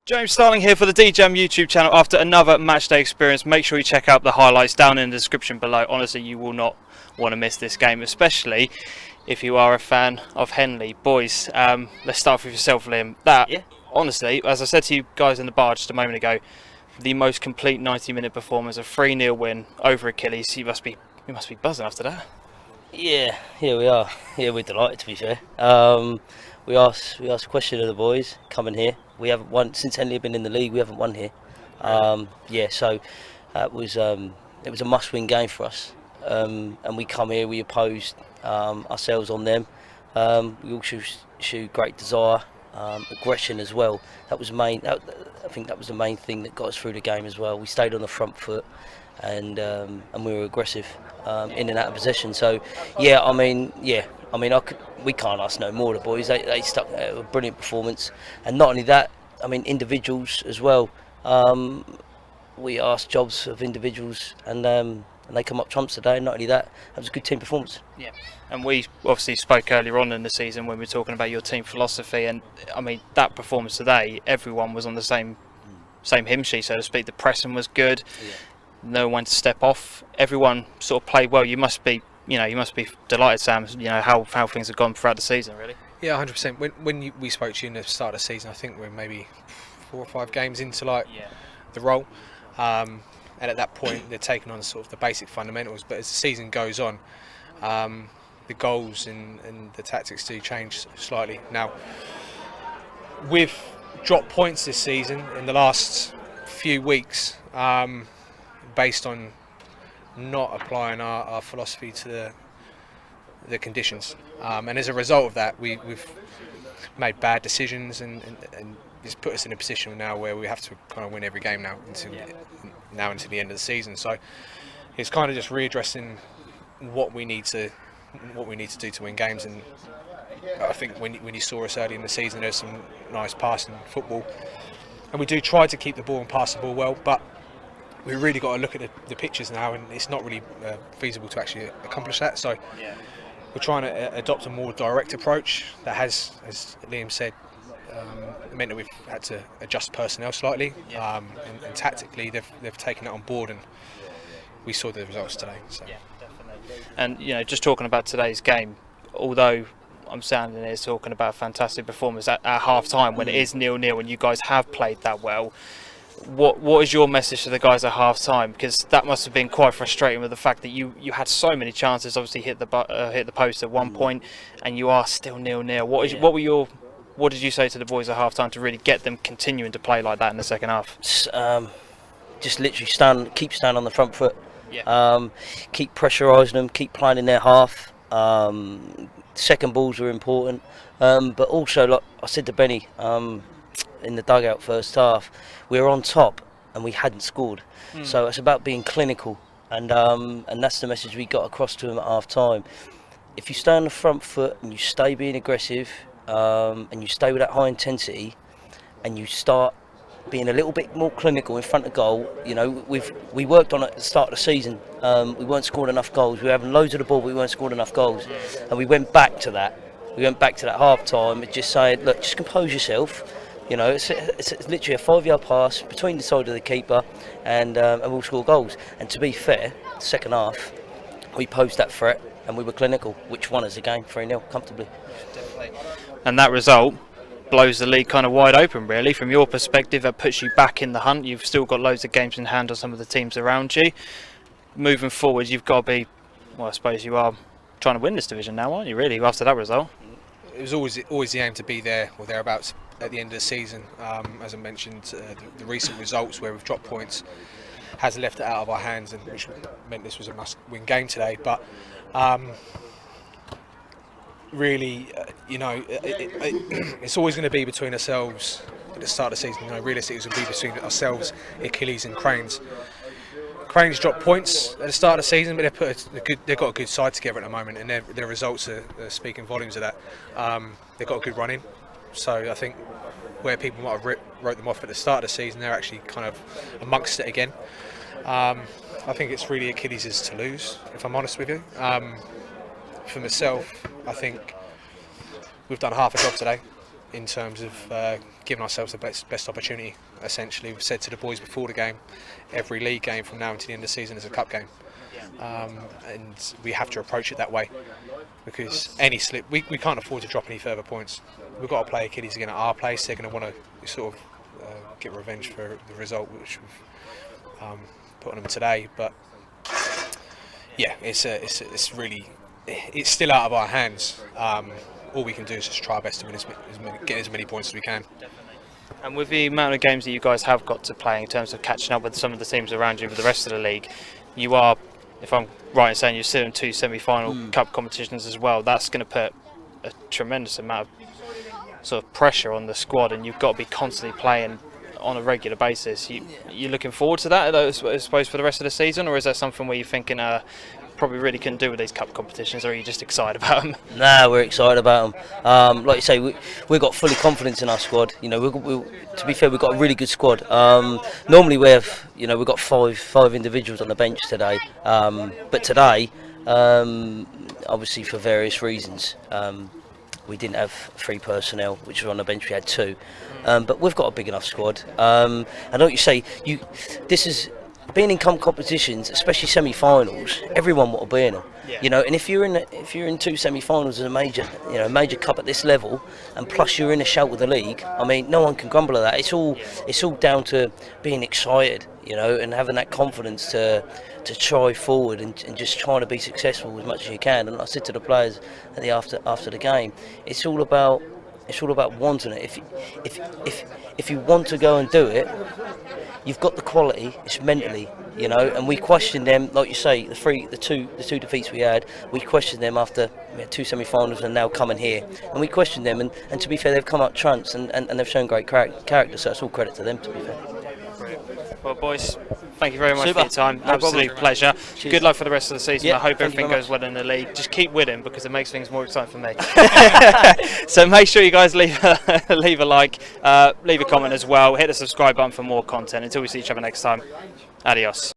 James Starling here for the DeeJam YouTube channel after another matchday experience. Make sure you check out the highlights down in the description below. Honestly, you will not want to miss this game, especially if you are a fan of Henley. Boys, let's start with yourself, Liam. Honestly, as I said to you guys in the bar just a moment ago, the most complete 90-minute performance, a 3-0 win over Achilles. You must be buzzing after that. Yeah, here we are. Yeah, we're delighted, to be fair. We asked a question of the boys coming here. We haven't won since Henley have been in the league. We haven't won here. So that was it was a must-win game for us. And we come here. We opposed ourselves on them. We also showed great desire, aggression as well. That was main. I think that was the main thing that got us through the game as well. We stayed on the front foot, and we were aggressive in and out of possession. So we can't ask no more. The boys, they stuck a brilliant performance, and not only that, individuals as well. We asked jobs of individuals, and they come up trumps today. And not only that, that was a good team performance. Yeah, and we obviously spoke earlier on in the season when we were talking about your team philosophy, and that performance today, everyone was on the same hymn sheet, so to speak. The pressing was good. Yeah. No one to step off. Everyone sort of played well. You must be delighted, Sam. How things have gone throughout the season, really. Yeah, 100%. When we spoke to you in the start of the season, I think we're maybe 4 or 5 games into the role, and at that point they're taking on sort of the basic fundamentals. But as the season goes on, the goals and the tactics do change slightly. Now, we've dropped points this season in the last few weeks, based on not applying our philosophy to the conditions, and as a result of that, we've made bad decisions, and it's put us in a position now where we have to kind of win every game now into the end of the season. So it's kind of just readdressing what we need to do to win games. And I think when you saw us early in the season, there's some nice passing football, and we do try to keep the ball and pass the ball well, but we've really got to look at the pictures now, and it's not really feasible to actually accomplish that. So we're trying to adopt a more direct approach that has, as Liam said, meant that we've had to adjust personnel slightly, and tactically they've taken it on board, and we saw the results today. So. Yeah, definitely. And just talking about today's game, although I'm standing here talking about a fantastic performance at half time when it is 0-0 and you guys have played that well, what is your message to the guys at half time? Because that must have been quite frustrating with the fact that you had so many chances, obviously hit the post at one point, and you are still 0-0. What did you say to the boys at half time to really get them continuing to play like that in the second half? Just literally keep standing on the front foot. Keep pressurising them, keep playing in their half. Second balls are important, but also, like I said to Benny in the dugout first half, we were on top and we hadn't scored. So it's about being clinical, and that's the message we got across to them at half time. If you stay on the front foot and you stay being aggressive, and you stay with that high intensity, and you start being a little bit more clinical in front of goal, we worked on it at the start of the season. We weren't scoring enough goals. We were having loads of the ball, but we weren't scoring enough goals, and we went back to that. We went back to that half time and just saying, look, just compose yourself. It's literally a 5-yard pass between the side of the keeper, and we'll score goals. And to be fair, second half, we posed that threat and we were clinical, which won us the game 3-0 comfortably. Definitely. And that result blows the league kind of wide open, really. From your perspective, that puts you back in the hunt. You've still got loads of games in hand on some of the teams around you. Moving forward, you've got to be, I suppose you are trying to win this division now, aren't you, really, after that result? It was always the aim to be there or thereabouts at the end of the season. As I mentioned, the recent results where we've dropped points has left it out of our hands, and which meant this was a must-win game today. But really, it's always going to be between ourselves at the start of the season. Realistically, it's going to be between ourselves, Achilles, and Cranes. Cranes dropped points at the start of the season, but they've got a good side together at the moment, and their results are speaking volumes of that. They've got a good run in, so I think where people might have wrote them off at the start of the season, they're actually kind of amongst it again. I think it's really Achilles' to lose, if I'm honest with you. For myself, I think we've done half a job today. in terms of giving ourselves the best opportunity. Essentially, we've said to the boys before the game, every league game from now until the end of the season is a cup game, and we have to approach it that way, because any slip, we can't afford to drop any further points. We've got to play Achilles again at our place. They're going to want to sort of get revenge for the result which we've put on them today. But yeah, it's really, it's still out of our hands. All we can do is just try our best to win get as many points as we can. And with the amount of games that you guys have got to play in terms of catching up with some of the teams around you for the rest of the league, you are, if I'm right in saying, you're still in 2 semi-final cup competitions as well. That's going to put a tremendous amount of sort of pressure on the squad, and you've got to be constantly playing on a regular basis. You looking forward to that, I suppose, for the rest of the season, or is that something where you're thinking probably really couldn't do with these cup competitions, or are you just excited about them? Nah, we're excited about them. Like you say, we've got fully confidence in our squad. You know, to be fair, we've got a really good squad. Normally we have, you know, we've got five individuals on the bench today, but today, obviously for various reasons, we didn't have 3 personnel, which were on the bench. We had 2, but we've got a big enough squad. And like you say, this is being in competitions, especially semi-finals. Everyone want to be in them, you know. And if you're in 2 semi-finals as a major cup at this level, and plus you're in a shout with the league, I mean, no one can grumble at that. It's all down to being excited, you know, and having that confidence to try forward and just trying to be successful as much as you can. And I said to the players at the after the game, it's all about wanting it. If you want to go and do it, you've got the quality. It's mentally, you know. And we questioned them, like you say, the two defeats we had. We questioned them after we had 2 semi-finals and now coming here, and we questioned them. And to be fair, they've come up trumps and they've shown great character. So it's all credit to them, to be fair. Well, boys, thank you very much Super. for your time. No Absolute problem. pleasure. Cheers. Good luck for the rest of the season. Yeah, I hope thank you everything very goes well in the league. Just keep winning, because it makes things more exciting for me. So make sure you guys leave a like, leave a comment as well. Hit the subscribe button for more content. Until we see each other next time, adios.